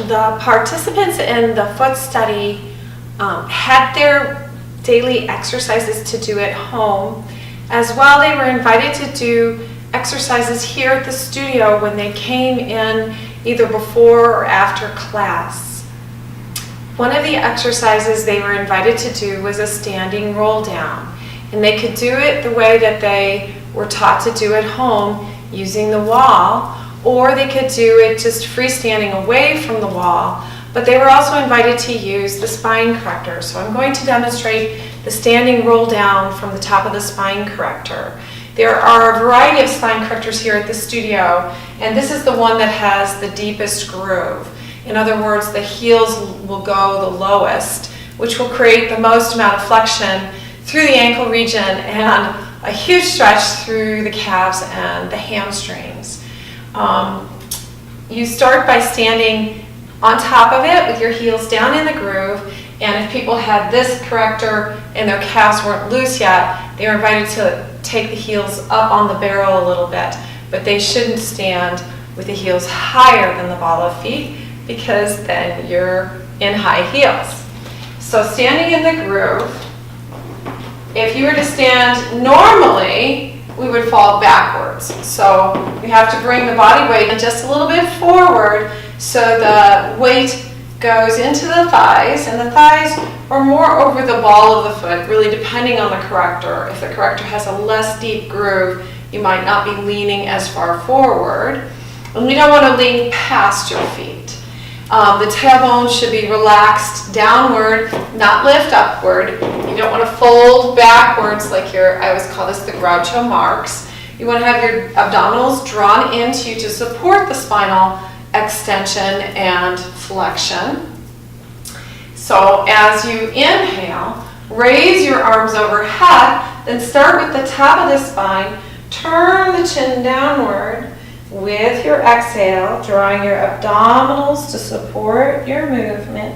The participants in the foot study had their daily exercises to do at home. As well, they were invited to do exercises here at the studio when they came in either before or after class. One of the exercises they were invited to do was a standing roll down, and they could do it the way that they were taught to do at home using the wall, or they could do it just freestanding away from the wall, but they were also invited to use the spine corrector. So I'm going to demonstrate the standing roll down from the top of the spine corrector. There are a variety of spine correctors here at the studio, and this is the one that has the deepest groove. In other words, the heels will go the lowest, which will create the most amount of flexion through the ankle region and a huge stretch through the calves and the hamstrings. You start by standing on top of it with your heels down in the groove, and if people had this corrector and their calves weren't loose yet, they were invited to take the heels up on the barrel a little bit, but they shouldn't stand with the heels higher than the ball of feet, because then you're in high heels. So standing in the groove, if you were to stand normally, we would fall backwards. So you have to bring the body weight just a little bit forward so the weight goes into the thighs, and the thighs are more over the ball of the foot, really depending on the corrector. If the corrector has a less deep groove, you might not be leaning as far forward. And we don't want to lean past your feet. The tailbone should be relaxed downward, not lift upward. You don't want to fold backwards like I always call this the Groucho Marx. You want to have your abdominals drawn into you to support the spinal extension and flexion. So as you inhale, raise your arms overhead, then start with the top of the spine, turn the chin downward. With your exhale, drawing your abdominals to support your movement.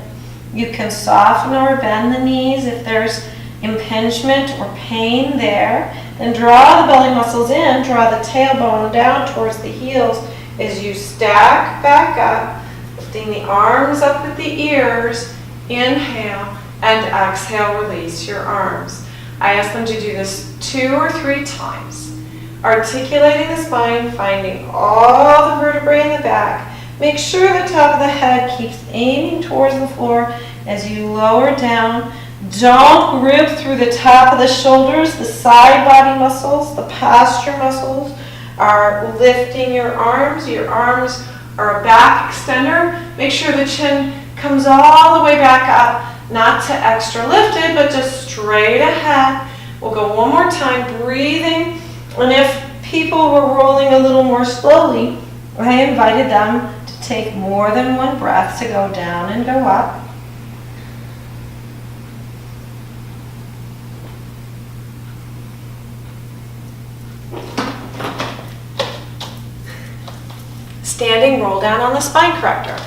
You can soften or bend the knees if there's impingement or pain there. Then draw the belly muscles in, draw the tailbone down towards the heels as you stack back up, lifting the arms up at the ears. Inhale and exhale, release your arms. I ask them to do this 2 or 3 times. Articulating the spine, finding all the vertebrae in the back. Make sure the top of the head keeps aiming towards the floor as you lower down. Don't grip through the top of the shoulders. The side body muscles, the posture muscles are lifting your arms. Your arms are a back extender. Make sure the chin comes all the way back up, not to extra lifted, but just straight ahead. We'll go one more time, breathing. And if people were rolling a little more slowly, I invited them to take more than one breath to go down and go up. Standing roll down on the spine corrector.